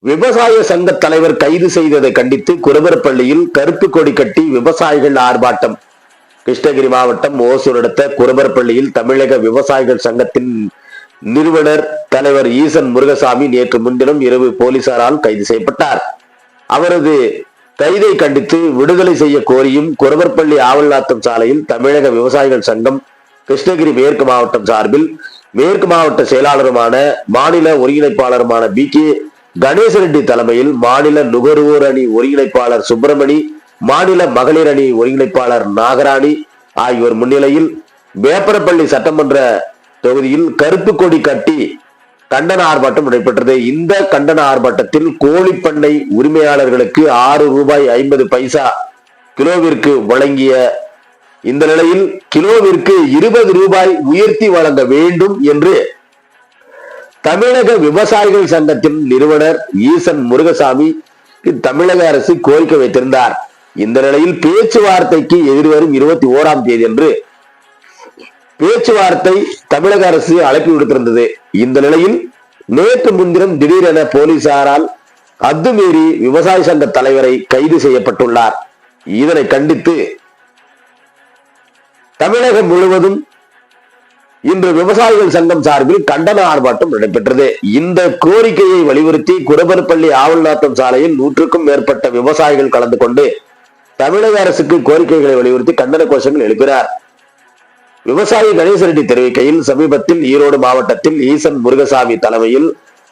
விவசாய சங்க தலைவர் கைது செய்ததை கண்டித்து குருபரப்பள்ளியில் கருப்பு கொடி கட்டி விவசாயிகள் ஆர்ப்பாட்டம். கிருஷ்ணகிரி மாவட்டம் ஓசூர் அடுத்த குருபரப்பள்ளியில் தமிழக விவசாயிகள் சங்கத்தின் நிறுவனர் தலைவர் ஈசன் முருகசாமி நேற்று முன்தினம் இரவு போலீசாரால் கைது செய்யப்பட்டார். அவரது கைதை கண்டித்து விடுதலை செய்ய கோரியும் குருபரப்பள்ளி ஆவல்நாத்தம் சாலையில் தமிழக விவசாயிகள் சங்கம் கிருஷ்ணகிரி மேற்கு மாவட்டம் சார்பில் மேற்கு மாவட்ட செயலாளருமான மாநில ஒருங்கிணைப்பாளருமான பி.கே. கணேசரெட்டி தலைமையில் மாநில நுகர்வோர் அணி ஒருங்கிணைப்பாளர் சுப்பிரமணி, மாநில மகளிர் அணி ஒருங்கிணைப்பாளர் நாகராணி ஆகியோர் முன்னிலையில் வேப்பரப்பள்ளி சட்டமன்ற தொகுதியில் கருப்பு கொடி கட்டி கண்டன ஆர்ப்பாட்டம் நடைபெற்றது. இந்த கண்டன ஆர்ப்பாட்டத்தில் கோழிப்பண்ணை உரிமையாளர்களுக்கு ₹6.50 கிலோவிற்கு வழங்கிய இந்த நிலையில் கிலோவிற்கு ₹20 உயர்த்தி வழங்க வேண்டும் என்று தமிழக விவசாயிகள் சங்கத்தின் நிறுவனர் ஈசன் முருகசாமி தமிழக அரசு கோரிக்கை வைத்திருந்தார். இந்த நிலையில் பேச்சுவார்த்தைக்கு எதிர்வரும் 21ஆம் தேதி என்று பேச்சுவார்த்தை தமிழக அரசு அழைப்பு விடுத்திருந்தது. இந்த நிலையில் நேற்று முன்தினம் திடீரென போலீசாரால் அத்துமீறி விவசாய சங்க தலைவரை கைது செய்யப்பட்டுள்ளார். இதனை கண்டித்து தமிழகம் முழுவதும் இன்று விவசாயிகள் சங்கம் சார்பில் கண்டன ஆர்ப்பாட்டம் நடைபெற்றது. இந்த கோரிக்கையை வலியுறுத்தி குருபரப்பள்ளி ஆவல்நாத்தம் சாலையில் 100க்கும் மேற்பட்ட விவசாயிகள் கலந்து கொண்டு தமிழக அரசுக்கு கோரிக்கைகளை வலியுறுத்தி கண்டன கோஷங்கள் எழுப்பினார். விவசாயி கணேசரெட்டி தெரிவிக்கையில், சமீபத்தில் ஈரோடு மாவட்டத்தில் ஈசன் முருகசாமி தலைமையில்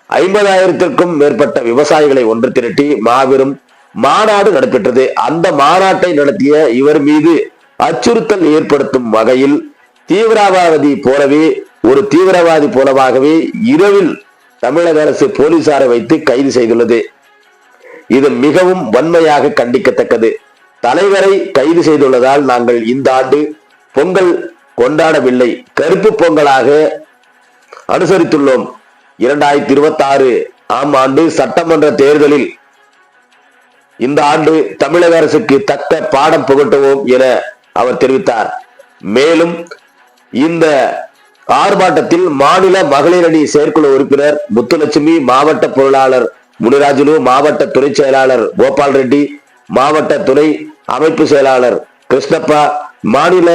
50,000க்கும் மேற்பட்ட விவசாயிகளை ஒன்று திரட்டி மாபெரும் மாநாடு நடைபெற்றது. அந்த மாநாட்டை நடத்திய இவர் மீது அச்சுறுத்தல் ஏற்படுத்தும் வகையில் தீவிரவாதி போலவாகவே இரவில் தமிழக அரசு போலீசாரை வைத்து கைது செய்துள்ளது. இது மிகவும் வன்மையாக கண்டிக்கத்தக்கது. தலைவரை கைது செய்துள்ளதால் நாங்கள் இந்த ஆண்டு பொங்கல் கொண்டாடவில்லை, கருப்பு பொங்கலாக அனுசரித்துள்ளோம். 2026 ஆண்டு சட்டமன்ற தேர்தலில் இந்த ஆண்டு தமிழக அரசுக்கு தக்க பாடம் புகட்டுவோம் என அவர் தெரிவித்தார். மேலும் இந்த ஆர்ப்பாட்டத்தில் மாநில மகளிர் அணி செயற்குழு உறுப்பினர் முத்துலட்சுமி, மாவட்ட பொருளாளர் முனிராஜுலு, மாவட்ட துணை செயலாளர் கோபால் ரெட்டி, மாவட்ட துணை அமைப்பு செயலாளர் கிருஷ்ணப்பா, மாநில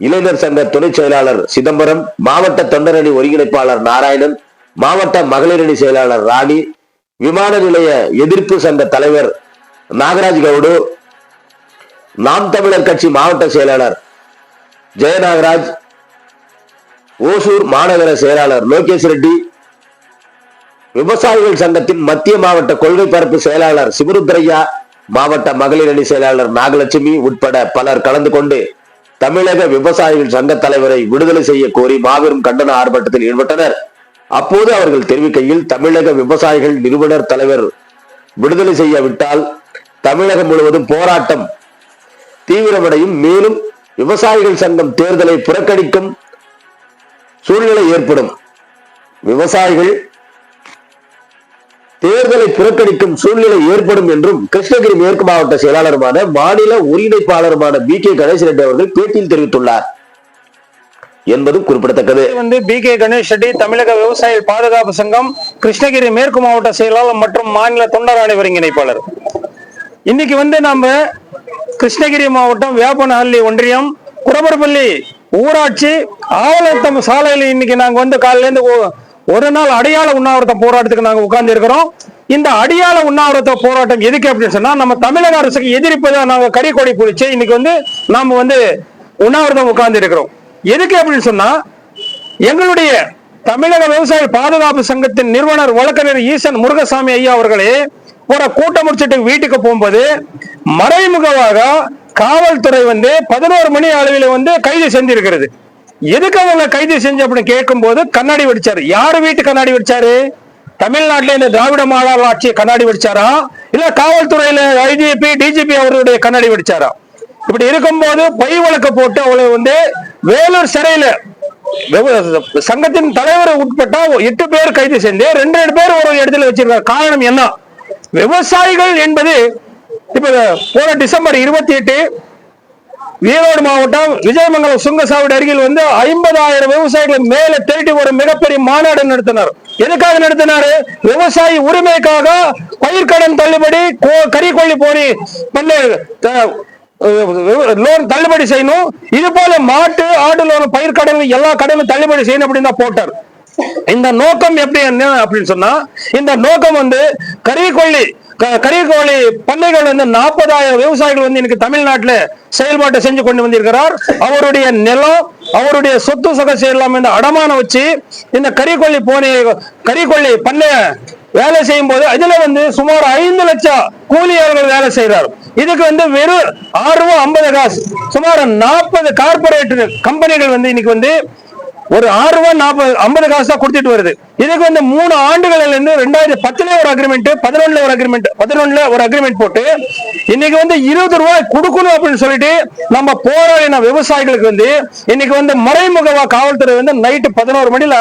இளைஞர் சங்க துணை செயலாளர் சிதம்பரம், மாவட்ட தொண்டர் அணி ஒருங்கிணைப்பாளர் நாராயணன், மாவட்ட மகளிர் அணி செயலாளர் ராணி, விமான நிலைய எதிர்ப்பு சங்க தலைவர் நாகராஜ் கவுடு, நாம் தமிழர் கட்சி மாவட்ட செயலாளர் ஜெயநாகராஜ், ஓசூர் மாநகர செயலாளர் லோகேஷ் ரெட்டி, விவசாயிகள் சங்கத்தின் மத்திய மாவட்ட கொள்கை பரப்பு செயலாளர் சிவருத்ரையா, மாவட்ட மகளிர் அணி செயலாளர் நாகலட்சுமி உட்பட பலர் கலந்து கொண்டு தமிழக விவசாயிகள் சங்க தலைவரை விடுதலை செய்ய கோரி மாபெரும் கண்டன ஆர்ப்பாட்டத்தில் ஈடுபட்டனர். அப்போது அவர்கள் தெரிவிக்கையில், தமிழக விவசாயிகள் நிறுவனர் தலைவர் விடுதலை செய்யவிட்டால் தமிழகம் முழுவதும் போராட்டம் தீவிரமடையும், மேலும் விவசாயிகள் சங்கம் தேர்தலை புறக்கணிக்கும் சூழ்நிலை ஏற்படும். விவசாயிகள் தேர்தலை புறக்கணிக்கும் சூழ்நிலை ஏற்படும் என்றும் கிருஷ்ணகிரி மேற்கு மாவட்ட செயலாளருமான மாநில ஒருங்கிணைப்பாளருமான பி.கே. கணேசரெட்டி அவர்கள் பேட்டியில் தெரிவித்துள்ளார் என்பது குறிப்பிடத்தக்கது. பி.கே. கணேசரெட்டி, தமிழக விவசாயிகள் பாதுகாப்பு சங்கம் கிருஷ்ணகிரி மேற்கு மாவட்ட செயலாளர் மற்றும் மாநில தொண்டர் அணி ஒருங்கிணைப்பாளர். இன்னைக்கு நாம கிருஷ்ணகிரி மாவட்டம் வேப்பனஹள்ளி ஒன்றியம் குருபரப்பள்ளி ஊராட்சி ஆவல்நாத்தம் சாலையில் இன்னைக்கு நாங்க காலையில இருந்து ஒரு நாள் அடையாள உண்ணாவிரத போராட்டத்துக்கு நாங்க உட்கார்ந்து இருக்கிறோம். இந்த அடையாள உண்ணாவிரத போராட்டம் எதுக்கு அப்படின்னு சொன்னா, நம்ம தமிழக அரசுக்கு எதிர்ப்பதை நாங்க கறிக்கொடி பிடிச்சு இன்னைக்கு நாம உண்ணாவிரதம் உட்கார்ந்து இருக்கிறோம். எதுக்கு அப்படின்னு சொன்னா, எங்களுடைய தமிழக விவசாய பாதுகாப்பு சங்கத்தின் நிறுவனர் வழக்கறிஞர் ஈசன் முருகசாமி ஐயா அவர்களே ஒரு கூட்டம் முடிச்சுட்டு வீட்டுக்கு போகும்போது மறைமுகமாக காவல்துறை 11 மணி அளவில் கைது செஞ்சிருக்கிறது. எதுக்கு அவங்க கைது செஞ்சு அப்படின்னு கேட்கும் போது கண்ணாடி வெடிச்சாரு. யாரு வீட்டு கண்ணாடி வெடிச்சாரு? தமிழ்நாட்டில இந்த திராவிட மாடல் ஆட்சி கண்ணாடி வெடிச்சாரா, இல்ல காவல்துறையில ஐஜிபி டிஜிபி அவருடைய கண்ணாடி வெடிச்சாரா? இப்படி இருக்கும்போது பொய் வழக்கு போட்டு அவளை வேலூர் சிறையில சங்கத்தின் தலைவர் உட்பட்ட 8 பேர் கைது செஞ்சு 2 பேர் ஒரு இடத்துல வச்சிருக்காரு. காரணம் என்ன? விவசாயிகள் என்பது இப்ப போன டிசம்பர் 28 ஈரோடு மாவட்டம் விஜயமங்கலம் சுங்கசாவடி அருகில் வந்து 50,000 விவசாயிகளை மேல திரட்டி ஒரு மிகப்பெரிய மாநாடு நடத்தினார். எதுக்காக நடத்தினாரு? விவசாயி உரிமைக்காக பயிர்க்கடன் தள்ளுபடி, கறிக்கொல்லி போனி லோன் தள்ளுபடி செய்யணும், இது போல மாட்டு ஆடு லோன் பயிர்க்கடன் எல்லா கடனும் தள்ளுபடி செய்யணும் அப்படின்னு தான் போட்டார். இந்த நோக்கம் எப்படி என்ன அப்படின்னு சொன்னா, இந்த நோக்கம் வந்து கறிக்கொல்லி பண்ணைகள் வந்து 40,000 விவசாயிகள் வந்து இன்னைக்கு தமிழ்நாட்டில் செயல்பாட்டை செஞ்சு கொண்டு வந்திருக்கிறார். அவருடைய நிலம், அவருடைய சொத்து சகசி எல்லாம் இந்த அடமானம் வச்சு இந்த கறிக்கொல்லி பண்ணை வேலை செய்யும் போது அதுல வந்து சுமார் 5 லட்சம் கூலியாளர்கள் வேலை செய்யறாரு. இதுக்கு வந்து வெறும் ரூ. 6.50 சுமார் 40 கார்பரேட் கம்பெனிகள் வந்து இன்னைக்கு வந்து ஒரு ரூ. 6.50 தான் கொடுத்துட்டு வருது. இதுக்கு வந்து 3 ஆண்டுகள்ல இருந்து 2010 ஒரு அக்ரிமெண்ட், 11 ஒரு அக்ரிமெண்ட் போட்டு இன்னைக்கு வந்து ரூ. 20 கொடுக்கணும் அப்படின்னு சொல்லிட்டு நம்ம போராடின விவசாயிகளுக்கு வந்து இன்னைக்கு வந்து மறைமுகவா காவல்துறை வந்து நைட்டு 11 மணில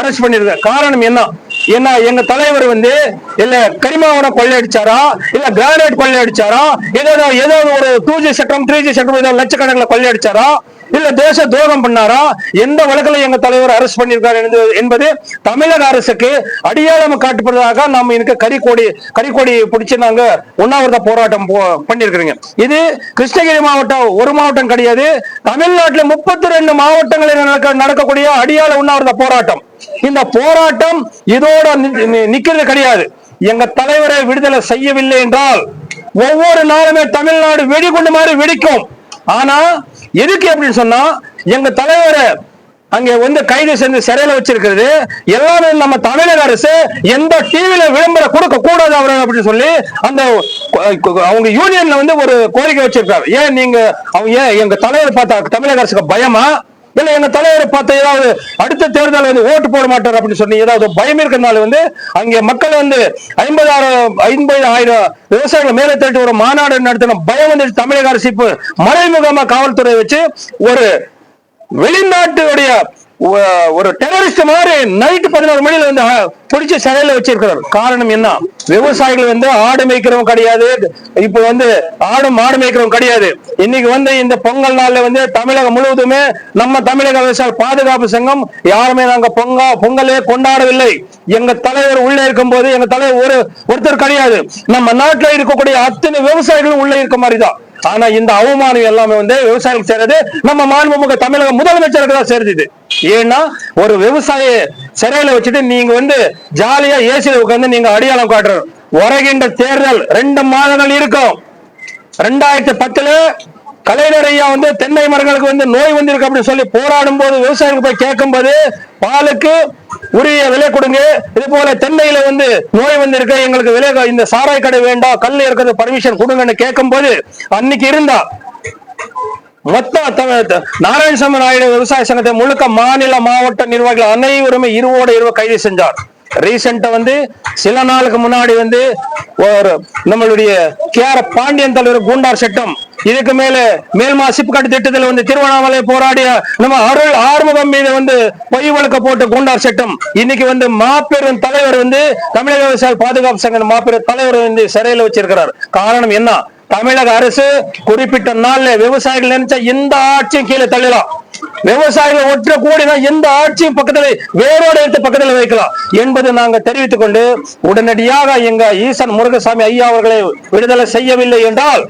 அரெஸ்ட் பண்ணிருக்கு. காரணம் என்ன எங்க தலைவர் வந்து இல்ல கரிமாவன கொள்ளையடிச்சாரா, இல்ல கிரானைட் கொள்ளையடிச்சாரா, ஏதாவது ஒரு 2G சட்டம் 3G சட்டம் லட்சக்கணக்கில் கொள்ளையடிச்சாரா, இல்ல தேச துரோகம் பண்ணாரா, எந்த வழக்கில் எங்க தலைவர் அரெஸ்ட் பண்ணிருக்காரு என்பது தமிழக அரசுக்கு அடியாளம் காட்டுப்பதாக நம்ம எனக்கு கறிக்கொடி பிடிச்சு நாங்க உண்ணாவிரத போராட்டம் பண்ணிருக்கிறீங்க. இது கிருஷ்ணகிரி மாவட்டம் ஒரு மாவட்டம் கிடையாது, தமிழ்நாட்டில் 32 மாவட்டங்களில் நடக்கக்கூடிய அடியாள உண்ணாவிரத போராட்டம். இந்த போராட்டம் இதோட நிக்கிறது கிடையாது. எங்க தலைவரை விடுதலை செய்யவில்லை என்றால் ஒவ்வொரு நாளுமே தமிழ்நாடு வெடிகுண்டு மாதிரி வெடிக்கும். ஆனா எதுக்கு அப்படின்னு சொன்னா, எங்க தலைவரை அங்க வந்து கைது செஞ்சு சிறையில வச்சிருக்கிறது எல்லாமே நம்ம தமிழக அரசு எந்த டிவில விளம்பரம் கொடுக்க கூடாது அவரு அப்படின்னு சொல்லி அந்த அவங்க யூனியன்ல வந்து ஒரு கோரிக்கை வச்சிருக்காரு. ஏன் எங்க தலைவர் பார்த்தா தமிழக அரசுக்கு பயமா, இல்ல எங்க தலைவரை பார்த்த ஏதாவது அடுத்த தேர்தல் வந்து ஓட்டு போட மாட்டார் அப்படின்னு சொல்லி ஏதாவது பயம் இருக்கிறதுனால வந்து அங்கே மக்கள் வந்து 50,000 விவசாயிகள் மேலே திரட்டி ஒரு மாநாடு நடத்தின பயம் வந்து தமிழக அரசு இப்ப மறைமுகமா காவல்துறை வச்சு ஒரு வெளிநாட்டுடைய ஒரு டெரரிஸ்ட் மாதிரி நைட்டு 11 மணில வந்து பிடிச்ச சிறையில வச்சிருக்கிறார். காரணம் என்ன? விவசாயிகள் வந்து ஆடு மேய்க்கிறவங்க கிடையாது, இப்ப வந்து மாடு மேய்க்கிறவங்க கிடையாது. இன்னைக்கு வந்து இந்த பொங்கல் நாள்ல வந்து தமிழகம் முழுவதுமே நம்ம தமிழக விவசாய பாதுகாப்பு சங்கம் யாருமே நாங்க பொங்கலே கொண்டாடவில்லை. எங்க தலைவர் உள்ள இருக்கும் போது எங்க தலைவர் ஒருத்தர் கிடையாது. நம்ம நாட்டில் இருக்கக்கூடிய அத்தனை விவசாயிகளும் உள்ள இருக்க மாதிரிதான். ஆனா இந்த அவமானம் எல்லாமே வந்து விவசாயிகளுக்கு சேருது, நம்ம மாண்புமிகு தமிழக முதலமைச்சருக்கு தான் சேருது. ஏன்னா ஒரு விவசாய சிறையில வச்சுட்டு நீங்க வந்து ஜாலியா ஏசில உட்கார்ந்து நீங்க அடையாளம் காட்டுற வருகின்ற தேர்தல் 2 மாதங்கள் இருக்கும். 2010 கலைஞர் ஐயா வந்து தென்னை மரங்களுக்கு வந்து நோய் வந்திருக்கு அப்படின்னு சொல்லி போராடும் போது விவசாயிகள் போய் கேட்கும் போது பாலுக்கு உரிய விலை கொடுங்க, இது போல தென்னையில வந்து நோய் வந்திருக்கு, எங்களுக்கு விலை இந்த சாராய் கடை வேண்டாம், கல் இருக்கிறது பர்மிஷன் கொடுங்கன்னு கேட்கும் போது அன்னைக்கு இருந்தா மொத்த நாராயணசாமி நாயுடு விவசாய சங்கத்தை முழுக்க மாநில மாவட்ட நிர்வாகிகள் அனைவருமே 20 கைது செஞ்சார். ரீசெண்டா வந்து சில நாளுக்கு முன்னாடி வந்து ஒரு நம்மளுடைய கேஆர் பாண்டியன் தலைவர் குண்டார் சட்டம், இதுக்கு மேல்மா சிப்காட் திட்டத்தில் வந்து திருவண்ணாமலை போராடிய நம்ம அருள் ஆறுமுகம் மீது வந்து பொய் வழக்கு போட்டு குண்டார் சட்டம், இன்னைக்கு வந்து மாபெரும் தலைவர் வந்து தமிழக விவசாய பாதுகாப்பு சங்க மாபெரும் தலைவர் வந்து சிறையில் வச்சிருக்கிறார். காரணம் என்ன? தமிழக அரசு குறிப்பிட்ட நாள்ல விவசாயிகள் நினைச்சா எந்த ஆட்சியும் கீழே தள்ளலாம், விவசாயிகள் ஒற்ற கூடினா எந்த ஆட்சியும் பக்கத்துல வேரோட எடுத்து பக்கத்துல வைக்கலாம் என்பது நாங்க தெரிவித்துக் கொண்டு உடனடியாக எங்க ஈசன் முருகசாமி ஐயா அவர்களை விடுதலை செய்யவில்லை என்றால்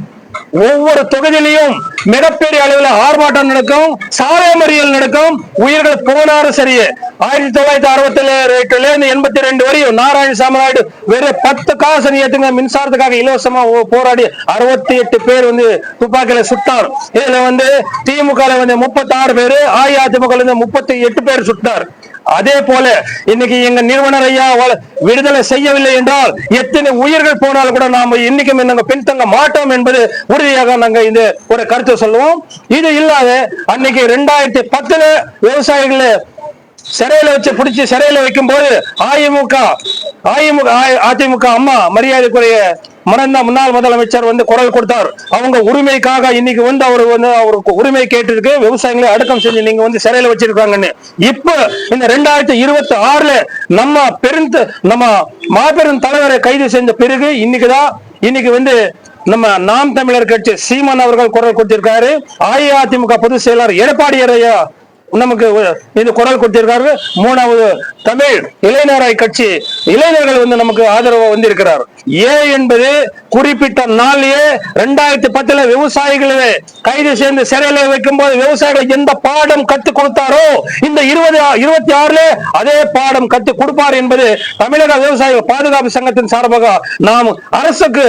ஒவ்வொரு தொகுதியிலையும் மிகப்பெரிய அளவில் ஆர்ப்பாட்டம் நடக்கும், சாலை மறியல் நடக்கும், உயிர்கள் போனாலும் சரி. 1967 82 வரையும் நாராயணசாமி நாயுடு வெறும் 10 காசு ஏத்துங்க மின்சாரத்துக்காக இலவசமா போராடி 68 பேர் வந்து துப்பாக்கியில சுட்டார். இதுல வந்து திமுக வந்து 36 பேரு, அஇஅதிமுக 38 பேர் சுட்டார். அதே போல இன்னைக்கு எங்க நிறுவனர் ஐயா விடுதலை செய்யவில்லை என்றால் எத்தனை உயிர்கள் போனாலும் கூட நாம இன்னைக்கும் நாங்க பின்தங்க மாட்டோம் என்பது உறுதியாக நாங்க இந்த ஒரு கருத்தை சொல்லுவோம். இது இல்லாத அன்னைக்கு 2010 விவசாயிகளை சிறையில வச்சு பிடிச்சி சிறையில வைக்கும் போது அதிமுக அம்மா மரியாதைக்குரிய மறைந்த முன்னாள் முதலமைச்சர் வந்து குரல் கொடுத்தார். அவங்க உரிமைக்காக இன்னைக்கு வந்து அவருக்கு உரிமை கேட்டிருக்கு, விவசாயிகளை அடக்கம் செஞ்சு நீங்க வந்து சிறையில வச்சிருக்காங்கன்னு. இப்ப இந்த 2026 நம்ம மாபெரும் தலைவரை கைது செஞ்ச பிறகு இன்னைக்கு வந்து நம்ம நாம் தமிழர் கட்சி சீமான் அவர்கள் குரல் கொடுத்திருக்காரு. அஇஅதிமுக பொதுச் செயலாளர் எடப்பாடி ஐயா நமக்கு இது குரல் கொடுத்திருக்காரு. மூணாவது தமிழ் இளைஞராய் கட்சி இளைஞர்கள் நமக்கு ஆதரவு வந்திருக்கிறார். என்பது குறிப்பிட்ட நாளிலே 2010 விவசாயிகளே கைது செய்து சிறையில் வைக்கும் போது விவசாயிகள் எந்த பாடம் கற்றுக் கொடுத்தாரோ இந்த 2026 அதே பாடம் கற்றுக் கொடுப்பார் என்பது தமிழக விவசாயிகள் பாதுகாப்பு சங்கத்தின் சார்பாக நாம் அரசுக்கு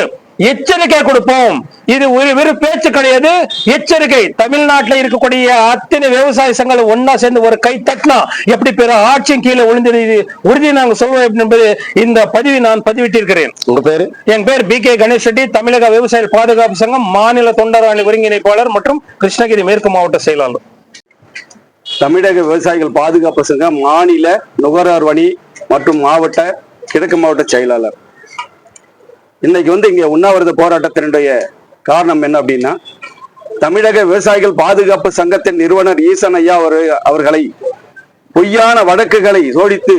எச்சரிக்கை கொடுப்போம். இது வெறும் பேச்சு கிடையாது, எச்சரிக்கை. தமிழ்நாட்டில் இருக்கக்கூடிய அத்தனை விவசாய சங்கங்கள் ஒன்னா சேர்ந்து ஒரு கை தட்டினா எப்படி பிற ஆட்சியின் கீழே விழுந்தது உறுதி நாங்கள் சொல்வோம் என்பது இந்த பதிவை நான் பதிவிட்டிருக்கிறேன். உங்க பேரு? என் பேர் B.K. கணேஷ் ரெட்டி, தமிழக விவசாய பாதுகாப்பு சங்கம் மாநில தொண்டரணி ஒருங்கிணைப்பாளர் மற்றும் கிருஷ்ணகிரி மேற்கு மாவட்ட செயலாளர். தமிழக விவசாயிகள் பாதுகாப்பு சங்கம் மாநில நுகர்வோர் அணி மற்றும் மாவட்ட கிழக்கு மாவட்ட செயலாளர். இன்னைக்கு இங்க உண்ணாவிரத போராட்டத்தினுடைய காரணம் என்ன அப்படின்னா, தமிழக விவசாயிகள் பாதுகாப்பு சங்கத்தின் நிறுவனர் ஈசன் ஐயா அவர்களை பொய்யான வழக்குகளை சோடித்து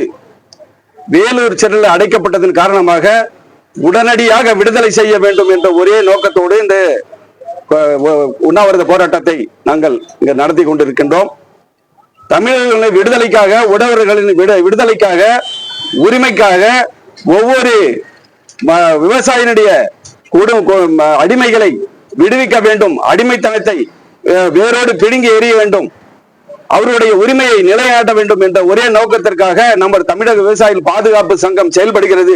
வேலூர் சிறையில் அடைக்கப்பட்டதன் காரணமாக உடனடியாக விடுதலை செய்ய வேண்டும் என்ற ஒரே நோக்கத்தோடு இந்த உண்ணாவிரத போராட்டத்தை நாங்கள் இங்க நடத்தி கொண்டிருக்கின்றோம். தமிழர்களின் விடுதலைக்காக, உழவர்களின் விடுதலைக்காக, உரிமைக்காக ஒவ்வொரு விவசாயினுடைய அடிமைகளை விடுவிக்க வேண்டும், அடிமைத்தனத்தை வேரோடு பிடுங்கி எறிய வேண்டும், அவருடைய உரிமையை நிலைநாட்ட வேண்டும் என்ற ஒரே நோக்கத்திற்காக நம்ம தமிழக விவசாயிகள் பாதுகாப்பு சங்கம் செயல்படுகிறது.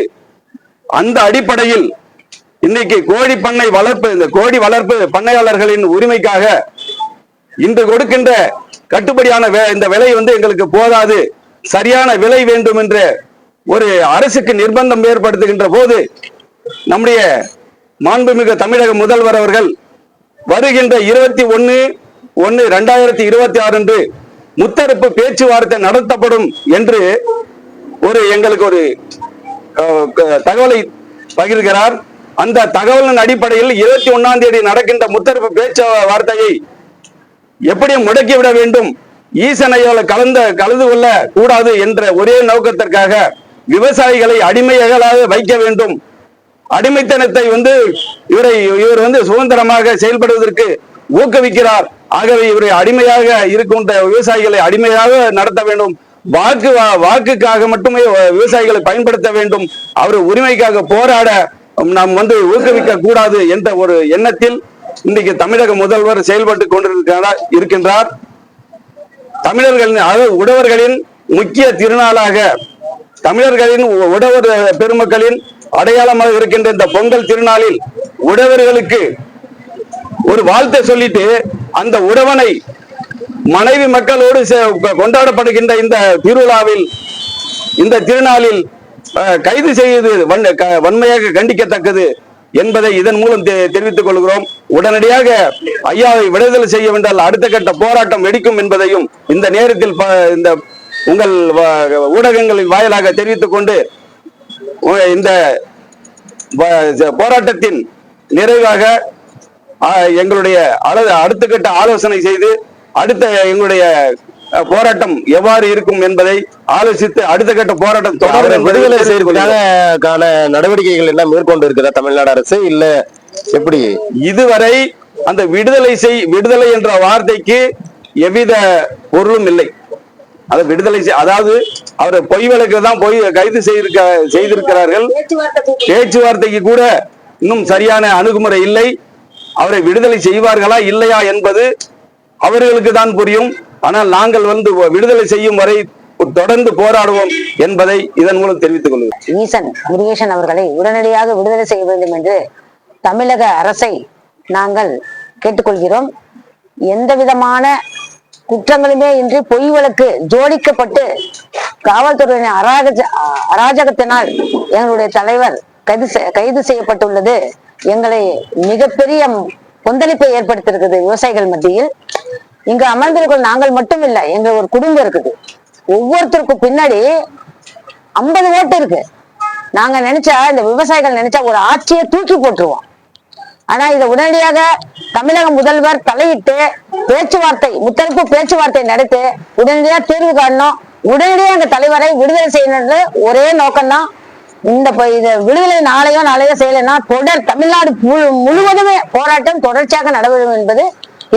அந்த அடிப்படையில் இன்னைக்கு கோழி பண்ணை வளர்ப்பு, இந்த கோழி வளர்ப்பு பண்ணையாளர்களின் உரிமைக்காக இன்று கொடுக்கின்ற கட்டுப்படியான இந்த விலை எங்களுக்கு போதாது, சரியான விலை வேண்டும் என்ற ஒரு அரசுக்கு நிர்பந்தம் ஏற்படுத்துகின்ற போது நம்முடைய மாண்புமிகு தமிழக முதல்வர் அவர்கள் வருகின்ற 21/1/2026 அன்று முத்தரப்பு பேச்சுவார்த்தை நடத்தப்படும் என்று எங்களுக்கு ஒரு தகவலை பகிர்கிறார். அந்த தகவலின் அடிப்படையில் 21ஆம் தேதி நடக்கின்ற முத்தரப்பு பேச்சுவார்த்தையை எப்படியும் முடக்கிவிட வேண்டும், ஈசனையால கலந்து கொள்ள கூடாது என்ற ஒரே நோக்கத்திற்காக விவசாயிகளை அடிமைகளாக வைக்க வேண்டும், அடிமைத்தனத்தை இவர் சுதந்திரமாக செயல்படுவதற்கு ஊக்குவிக்கிறார். ஆகவே இவரை அடிமையாக இருக்கின்ற விவசாயிகளை அடிமையாக நடத்த வேண்டும், வாக்குக்காக மட்டுமே விவசாயிகளை பயன்படுத்த வேண்டும், அவர் உரிமைக்காக போராட நாம் ஊக்குவிக்க கூடாது என்ற ஒரு எண்ணத்தில் இன்றைக்கு தமிழக முதல்வர் செயல்பட்டு கொண்டிருக்கின்றார். தமிழர்களின் உழவர்களின் முக்கிய திருநாளாக, தமிழர்களின் உழவர் பெருமக்களின் அடையாளமாக இருக்கின்ற இந்த பொங்கல் திருநாளில் உழவர்களுக்கு ஒரு வாழ்த்தை சொல்லிட்டு அந்த உழவனை மனைவி மக்களோடு கொண்டாடப்படுகின்ற இந்த திருவிழாவில், இந்த திருநாளில் கைது செய்வது வன்மையாக கண்டிக்கத்தக்கது என்பதை இதன் மூலம் தெரிவித்துக் கொள்கிறோம். உடனடியாக ஐயாவை விடுதலை செய்ய வேண்டால் அடுத்த கட்ட போராட்டம் வெடிக்கும் என்பதையும் இந்த நேரத்தில் இந்த உங்கள் ஊடகங்களின் வாயிலாக தெரிவித்துக் கொண்டு இந்த போராட்டத்தின் நிறைவாக எங்களுடைய அடுத்த கட்ட ஆலோசனை செய்து அடுத்த எங்களுடைய போராட்டம் எவ்வாறு இருக்கும் என்பதை ஆலோசித்து அடுத்த கட்ட போராட்டம் தொடர்ந்து விடுதலை செய்வதற்கான நடவடிக்கைகள் எல்லாம் மேற்கொண்டு இருக்கிற தமிழ்நாடு அரசு இல்ல எப்படி? இதுவரை அந்த விடுதலை என்ற வார்த்தைக்கு எவ்வித பொருளும் இல்லை. அதை விடுதலை அதாவது அவர் பொய் வழக்கு தான் கைது செய்திருக்கிறார்கள். பேச்சுவார்த்தைக்கு கூட இன்னும் சரியான அணுகுமுறை இல்லை. அவரை விடுதலை செய்வார்களா இல்லையா என்பது அவர்களுக்கு தான் புரியும். ஆனால் நாங்கள் விடுதலை செய்யும் வரை தொடர்ந்து போராடுவோம் என்பதை இதன் மூலம் தெரிவித்துக் கொள்வோம். ஈசன் முருகேசன் அவர்களை உடனடியாக விடுதலை செய்ய வேண்டும் என்று தமிழக அரசை நாங்கள் கேட்டுக்கொள்கிறோம். எந்த விதமான குற்றங்களுமே இன்றி பொய் வழக்கு ஜோடிக்கப்பட்டு காவல்துறையின் அராஜகத்தினால் எங்களுடைய தலைவர் கைது செய்யப்பட்டுள்ளது எங்களை மிகப்பெரிய கொந்தளிப்பை ஏற்படுத்தியிருக்குது விவசாயிகள் மத்தியில். இங்கு அமர்ந்திருக்கும் நாங்கள் மட்டும் இல்லை, எங்க ஒரு குடும்பம் இருக்குது. ஒவ்வொருத்தருக்கும் பின்னாடி 50 ஓட்டு இருக்கு. நாங்க நினைச்சா, இந்த விவசாயிகள் நினைச்சா ஒரு ஆட்சியை தூக்கி போட்டுருவோம். ஆனா இதை உடனடியாக தமிழக முதல்வர் தலையிட்டு முத்தரப்பு பேச்சுவார்த்தை நடத்தி உடனடியாக தீர்வு காணணும். உடனடியாக எங்க தலைவரை விடுதலை செய்யணும்னு ஒரே நோக்கம்தான். இத விடுதலை நாளையோ செய்யலைன்னா தொடர் தமிழ்நாடு முழுவதுமே போராட்டம் தொடர்ச்சியாக நடைபெறும் என்பது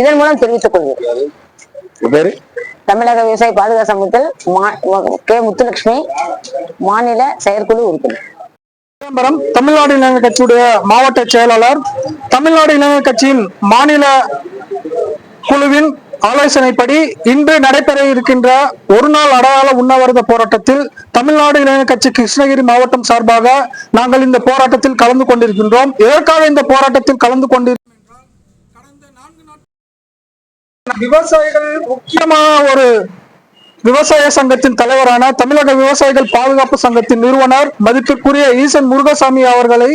இதன் மூலம் தெரிவித்துக் கொள்கிறேன். தமிழக விவசாய பாதுகாப்பு சங்கத்தில் கே. முத்துலட்சுமி, மாநில செயற்குழு உறுப்பினர். சிதம்பரம் தமிழ்நாடு இளைஞர் கட்சியுடைய மாவட்ட செயலாளர். தமிழ்நாடு இளைஞர் கட்சியின் மாநில குழுவின் ஆலோசனைப்படி இன்று நடைபெற இருக்கின்ற ஒரு நாள் அடையாள உண்ணாவிரத போராட்டத்தில் தமிழ்நாடு இளைஞர் கட்சி கிருஷ்ணகிரி மாவட்டம் சார்பாக நாங்கள் இந்த போராட்டத்தில் கலந்து கொண்டிருக்கின்றோம். எதற்காக இந்த போராட்டத்தில் கலந்து கொண்டிருக்கிறோம் என்றால், கடந்த 4 நாட்கள் விவசாயிகள் முக்கியமான ஒரு விவசாய சங்கத்தின் தலைவரான தமிழக விவசாயிகள் பாதுகாப்பு சங்கத்தின் நிறுவனர் மதிப்பிற்குரிய ஈசன் முருகசாமி அவர்களை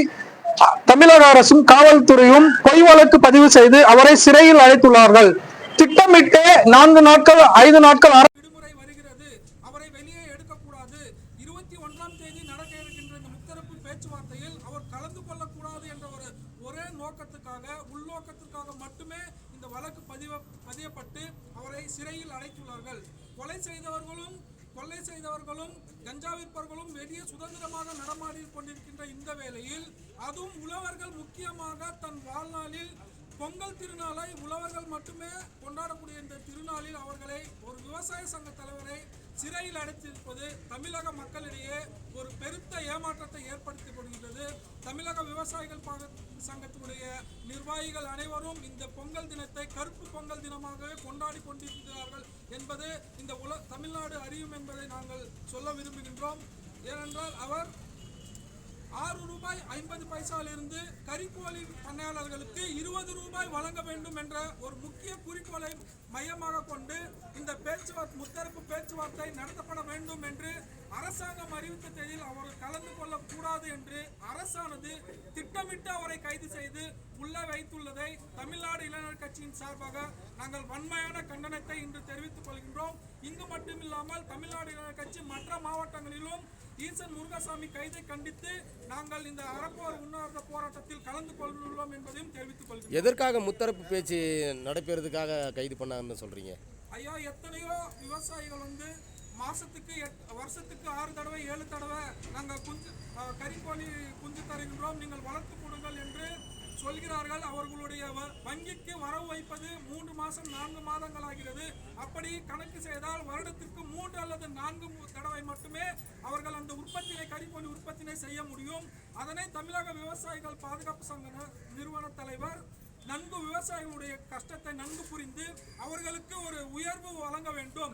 தமிழக அரசும் காவல்துறையும் பொய் வழக்கு பதிவு செய்து அவரை சிறையில் அடைத்துள்ளார்கள். திட்டமிட்டு 4 நாட்கள் 5 நாட்கள் விடுமுறை வருகிறது, அவரை வெளியே எடுக்கக்கூடாது, 21ஆம் தேதி நடக்க இருக்கின்ற இந்த முத்தரப்பு பேச்சுவார்த்தையில் அவர் கலந்து கொள்ளக்கூடாது என்ற ஒரே நோக்கத்துக்காக உள்நோக்கத்திற்காக மட்டுமே இந்த வழக்கு பதியப்பட்டு அவரை சிறையில் அடைத்துள்ளார்கள். கொலை செய்தவர்களும் கொள்ளை செய்தவர்களும் கஞ்சா விற்பவர்களும் வெளியே சுதந்திரமாக நடமாடி கொண்டிருக்கின்ற இந்த வேளையில், அதுவும் உழவர்கள் முக்கியமாக தன் வாழ்நாளில் பொங்கல் திருநாளை உழவர்கள் மட்டுமே கொண்டாடக்கூடிய இந்த திருநாளில் அவர்களை ஒரு விவசாய சங்க தலைவரை சிறையில் அடைத்திருப்பது தமிழக மக்களிடையே ஒரு பெருத்த ஏமாற்றத்தை ஏற்படுத்தி கொடுக்கிறது. தமிழக விவசாயிகள் சங்கத்தினுடைய நிர்வாகிகள் அனைவரும் இந்த பொங்கல் தினத்தை கருப்பு பொங்கல் தினமாகவே கொண்டாடி கொண்டிருக்கிறார்கள் என்பது இந்த தமிழ்நாடு அறியும் என்பதை நாங்கள் சொல்ல விரும்புகின்றோம். ஏனென்றால் அவர் 6 ரூபாய் 50 பைசாவிலிருந்து கறிக்கோழி பண்ணையாளர்களுக்கு 20 ரூபாய் வழங்க வேண்டும் என்ற ஒரு முக்கிய குறிக்கோளை மையமாக கொண்டு இந்த முத்தரப்பு பேச்சுவார்த்தை நடத்தப்பட வேண்டும் என்று அரசாங்கம் அறிவித்த தேதியில் அவர் கலந்து கொள்ளக்கூடாது என்று அரசானது திட்டமிட்டு அவரை கைது செய்து உள்ளே வைத்துள்ளதை தமிழ்நாடு இளைஞர் கட்சியின் சார்பாக நாங்கள் வன்மையான கண்டனத்தை இன்று தெரிவித்துக் கொள்கின்றோம். இங்கு மட்டுமில்லாமல் தமிழ்நாடு இளைஞர் கட்சி மற்ற மாவட்டங்களிலும் ஈசன் முருகசாமி கைதை கண்டித்து நாங்கள் இந்த அறப்போர் உண்ணாவிரத போராட்டத்தில் கலந்து கொண்டுள்ளோம் என்பதையும் தெரிவித்துக் கொள்கிறோம். எதற்காக முத்தரப்பு பேச்சு நடைபெறதுக்காக கைது பண்ணாங்கன்னு சொல்றீங்க? ஐயா, எத்தனையோ விவசாயிகள் மாசத்துக்கு வருஷத்துக்கு 6 தடவை 7 தடவை நாங்கள் கறிக்கோழி குஞ்சு தருகின்றோம், நீங்கள் வளர்த்து கொடுங்கள் என்று சொல்கிறார்கள். அவர்களுடைய வங்கிக்கு வரவு வைப்பது 3 மாதம் 4 மாதங்கள் ஆகிறது. அப்படி கணக்கு செய்தால் வருடத்திற்கு 3 அல்லது 4 தடவை மட்டுமே அவர்கள் அந்த உற்பத்தியை கறிக்கோழி உற்பத்தினை செய்ய முடியும். அதனை தமிழக விவசாயிகள் பாதுகாப்பு சங்க நிறுவன தலைவர் நன்கு விவசாயிகளுடைய கஷ்டத்தை நன்கு புரிந்து அவர்களுக்கு ஒரு உயர்வு வழங்க வேண்டும்.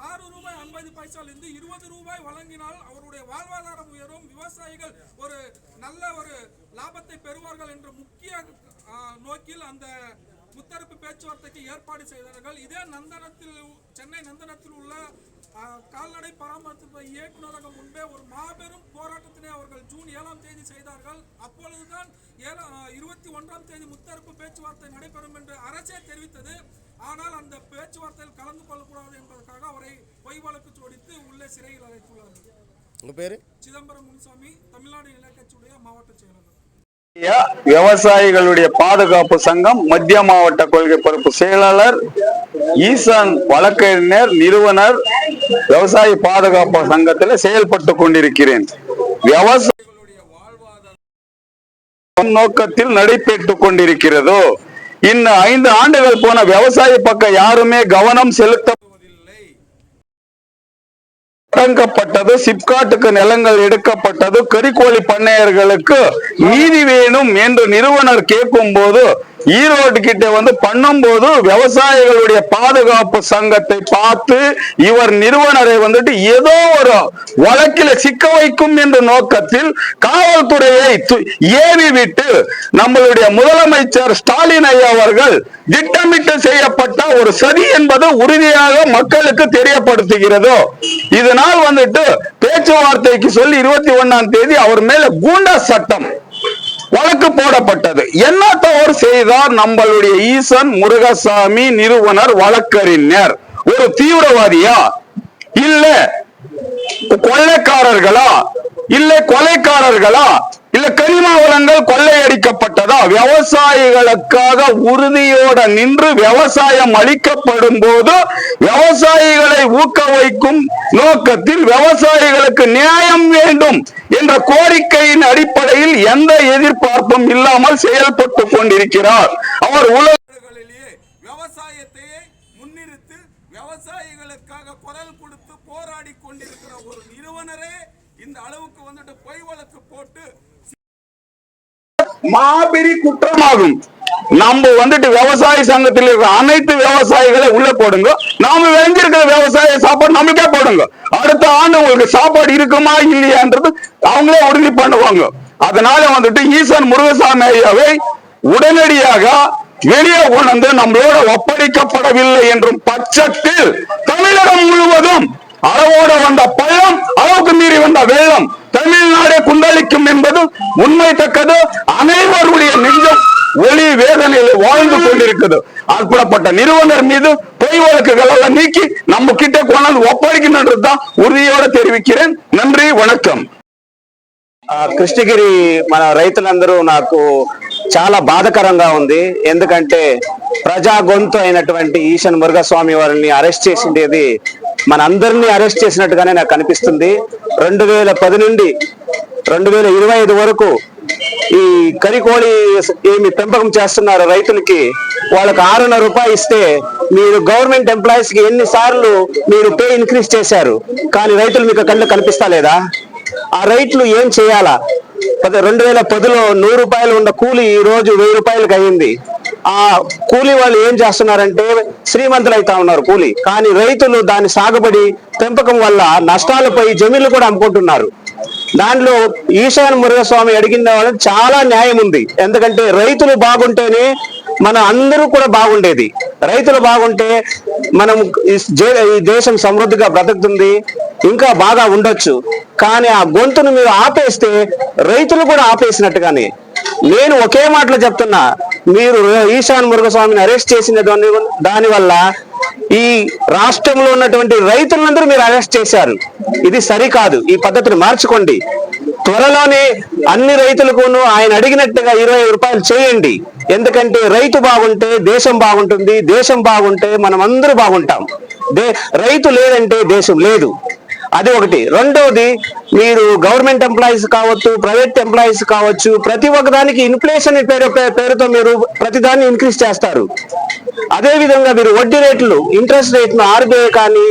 6 ரூபாய் 50 பைசாலிருந்து 20 ரூபாய் வழங்கினால் அவருடைய வாழ்வாதாரம் உயரும், விவசாயிகள் ஒரு நல்ல ஒரு லாபத்தை பெறுவார்கள் என்ற முக்கிய நோக்கில் அந்த முத்தரப்பு பேச்சுவார்த்தைக்கு ஏற்பாடு செய்தார்கள். இதே சென்னை நந்தனத்தில் உள்ள கால்நடை பராமரிப்பு இயக்குநரகம் முன்பே ஒரு மாபெரும் போராட்டத்தினை அவர்கள் ஜூன் 7ஆம் தேதி செய்தார்கள். அப்பொழுதுதான் 21ஆம் தேதி முத்தரப்பு பேச்சுவார்த்தை நடைபெறும் என்று அரசே தெரிவித்தது. ஆனால் அந்த பேச்சுவார்த்தையில் கலந்து கொள்ளக்கூடாது என்பதற்காக அவரை பொய் வழக்கு ஜோடித்து உள்ளே சிறையில் அடைத்துள்ளார்கள். உங்க பேரு? சிதம்பரம் முனுசாமி, தமிழ்நாடு இளைஞர் கட்சியுடைய மாவட்ட செயலாளர். விவசாயிகளுடைய பாதுகாப்பு சங்கம் மத்திய மாவட்ட கொள்கை பொறுப்பு செயலாளர், ஈசன் வழக்கறிஞர், நிறுவனர், விவசாய பாதுகாப்பு சங்கத்தில் செயல்பட்டு கொண்டிருக்கிறேன். விவசாயிகளுடைய வாழ்வாதார நோக்கத்தில் நடைபெற்றுக் கொண்டிருக்கிறதோ, இன்னும் 5 ஆண்டுகள் போன விவசாய பக்கம் யாருமே கவனம் செலுத்தப்படுவதில்லை. அடங்கப்பட்டது, சிப்காட்டுக்கு நிலங்கள் எடுக்கப்பட்டது, கறிக்கோழி பண்ணையர்களுக்கு நீதி வேணும் என்று நிறுவனர் கேட்கும் போது ஈரோடு கிட்ட பண்ணும்போது விவசாயிகளுடைய பாதுகாப்பு சங்கத்தை பார்த்து இவர் நிறுவனரை ஏதோ ஒரு வழக்கில சிக்க வைக்கும் என்ற நோக்கத்தில் காவல்துறையை ஏவி விட்டு நம்மளுடைய முதலமைச்சர் ஸ்டாலின் ஐயா அவர்கள் திட்டமிட்டு செய்யப்பட்ட ஒரு சதி என்பது உறுதியாக மக்களுக்கு தெரியப்படுத்துகிறதோ. இதனால் பேச்சுவார்த்தைக்கு சொல்லி 21ஆம் தேதி அவர் மேல கூண்டா சட்டம் வழக்கு போடப்பட்டது. என்ன தவறு செய்தார் நம்மளுடைய ஈசன் முருகசாமி நிறுவனர் வழக்கறிஞர்? ஒரு தீவிரவாதியா, இல்ல கொள்ளைக்காரர்களா, இல்ல கொலைக்காரர்களா, இல்ல கனிம வளங்கள் கொள்ளையடிக்கப்பட்டதா? அதான் விவசாயிகளுக்காக உறுதியோட நின்று விவசாயம் அளிக்கப்படும் போது விவசாயிகளை ஊக்குவிக்கும் நோக்கத்தில் விவசாயிகளுக்கு நியாயம் வேண்டும் என்ற கோரிக்கையின் அடிப்படையில் எந்த எதிர்பார்ப்பும் இல்லாமல் செயல்பட்டு கொண்டிருக்கிறார். அவர் உலகிலேயே விவசாயத்தையே முன்னிறுத்தி விவசாயிகளுக்காக குரல் கொடுத்து போராடி கொண்டிருக்கிற ஒரு நிறுவனரே இந்த அளவுக்கு வந்துட்டு பொய் வழக்கு போட்டு மாபெரி குற்றமாகும். நம்ம வந்துட்டு விவசாய சங்கத்தில் இருக்கிற அனைத்து விவசாயிகளை உள்ள போடுங்க. நாம விளைஞ்சிருக்கிற விவசாய சாப்பாடு நம்மளுக்கே போடுங்க. அடுத்த ஆண்டு உங்களுக்கு சாப்பாடு இருக்குமா இல்லையான்றது அவங்களே உறுதி பண்ணுவாங்க. அதனால வந்துட்டு ஈசன் முருகசாமி ஐயாவை உடனடியாக வெளியே கொண்டு நம்மளோட ஒப்படைக்கப்படவில்லை என்றும் பட்சத்தில் தமிழகம் முழுவதும் அளவோடு வந்த பள்ளம் அளவுக்கு மீறி வந்த வெள்ளம் தமிழ்நாடே குண்டளிக்கும் என்பது உண்மை தக்கது. அனைவருடைய நெஞ்சம் ஒளி வேதனையில் வாழ்ந்து கொண்டிருக்கிறது. அப்படிப்பட்ட நிறுவனர் மீது பொய் வழக்குகள் எல்லாம் நீக்கி நம்ம கிட்ட கொண்டாந்து ஒப்படைக்கணும்ன்றதுதான் உறுதியோட தெரிவிக்கிறேன். நன்றி, వణకం. కృష్ణగిరి మన రైతులందరూ నాకు చాలా బాధకరంగా ఉంది. ఎందుకంటే ప్రజా గొంతు అయినటువంటి ఈశన్ మురుగస్వామి వారిని అరెస్ట్ చేసిండేది మన అందరినీ అరెస్ట్ చేసినట్టుగానే నాకు అనిపిస్తుంది. 2010 నుండి 2025 వరకు ఈ కరికోళి ఏమి పెంపకం చేస్తున్నారు రైతులకి, వాళ్ళకి 600 రూపాయలు ఇస్తే మీరు గవర్నమెంట్ ఎంప్లాయీస్ కి ఎన్నిసార్లు మీరు పే ఇంక్రీజ్ చేశారు, కానీ రైతులు మీకు కళ్ళు కనిపిస్తా లేదా? ఆ రైతులు ఏం చేయాలా? 2010లో 100 రూపాయలు ఉన్న కూలి ఈ రోజు 1000 రూపాయలకు అయింది. ఆ కూలి వాళ్ళు ఏం చేస్తున్నారంటే శ్రీమంతులు అవుతా ఉన్నారు కూలి, కానీ రైతులు దాని సాగుబడి పెంపకం వల్ల నష్టాలు పోయి జమీన్లు కూడా అమ్ముకుంటున్నారు. దాంట్లో ఈశాన్ మురుగస్వామి అడిగిన వాళ్ళకి చాలా న్యాయం ఉంది. ఎందుకంటే రైతులు బాగుంటేనే మన అందరూ కూడా బాగుండేది. రైతులు బాగుంటే మనం ఈ దేశం సమృద్ధిగా బ్రతుకుతుంది, ఇంకా బాగా ఉండొచ్చు. కానీ ఆ గొంతును మీరు ఆపేస్తే రైతులు కూడా ఆపేసినట్టుగానే. నేను ఒకే మాటలో చెప్తున్నా, మీరు ఈశాన్ మురుగస్వామిని అరెస్ట్ చేసిన దాని వల్ల ఈ రాష్ట్రంలో ఉన్నటువంటి రైతులందరూ మీరు అరెస్ట్ చేశారు. ఇది సరికాదు. ఈ పద్ధతిని మార్చుకోండి. త్వరలోనే అన్ని రైతులకును ఆయన అడిగినట్టుగా 25 రూపాయలు చేయండి. ఎందుకంటే రైతు బాగుంటే దేశం బాగుంటుంది, దేశం బాగుంటే మనం అందరూ బాగుంటాం. రైతు లేదంటే దేశం లేదు. అది ఒకటి. రెండవది, మీరు గవర్నమెంట్ ఎంప్లాయీస్ కావచ్చు, ప్రైవేట్ ఎంప్లాయీస్ కావచ్చు, ప్రతి ఒక్కదానికి ఇన్ఫ్లేషన్ పేరుతో మీరు ప్రతిదాన్ని ఇంక్రీజ్ చేస్తారు. అదే విధంగా మీరు వడ్డీ రేట్లు, ఇంట్రెస్ట్ రేట్ను ఆర్బీఐ కానీ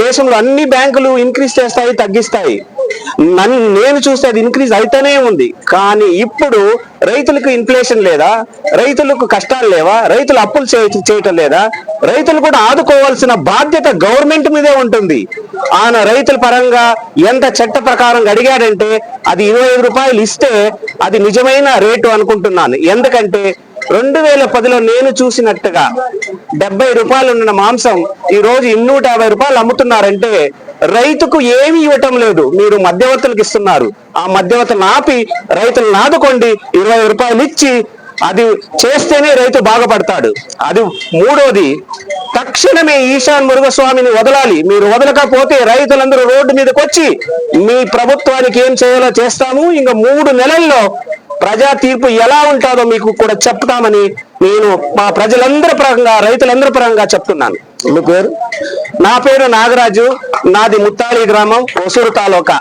దేశంలో అన్ని బ్యాంకులు ఇంక్రీజ్ చేస్తాయి, తగ్గిస్తాయి. నేను చూస్తే అది ఇంక్రీజ్ అయితేనే ఉంది. కానీ ఇప్పుడు రైతులకు ఇన్ఫ్లేషన్ లేదా? రైతులకు కష్టాలు లేవా? రైతులు అప్పులు చేయటం లేదా? రైతులు కూడా ఆదుకోవాల్సిన బాధ్యత గవర్నమెంట్ మీదే ఉంటుంది. ఆయన రైతుల పరంగా ఎంత చట్ట ప్రకారం అడిగాడంటే అది 25 రూపాయలు ఇస్తే అది నిజమైన రేటు అనుకుంటున్నాను. ఎందుకంటే 2010లో నేను చూసినట్టుగా 70 రూపాయలు ఉన్న మాంసం ఈ రోజు 250 రూపాయలు అమ్ముతున్నారంటే రైతుకు ఏమి ఇవ్వటం లేదు, మీరు మధ్యవర్తులకు ఇస్తున్నారు. ఆ మధ్యవర్తులను ఆపి రైతులను ఆదుకోండి. 20 రూపాయలు ఇచ్చి అది చేస్తేనే రైతు బాగుపడతాడు. అది మూడోది, తక్షణమే ఈశాన్ మురుగస్వామిని వదలాలి. మీరు వదలకపోతే రైతులందరూ రోడ్డు మీదకి వచ్చి మీ ప్రభుత్వానికి ఏం చేయాలో చేస్తాము, ఇంకా 3 నెలల్లో ప్రజా తీర్పు ఎలా ఉంటుందో మీకు కూడా చెప్తామని నేను మా ప్రజలందరి పరంగా, రైతులందరి పరంగా చెప్తున్నాను. మీ పేరు? నా పేరు నాగరాజు, నాది ముత్తాలి గ్రామం, ఒసూరు తాలూకా.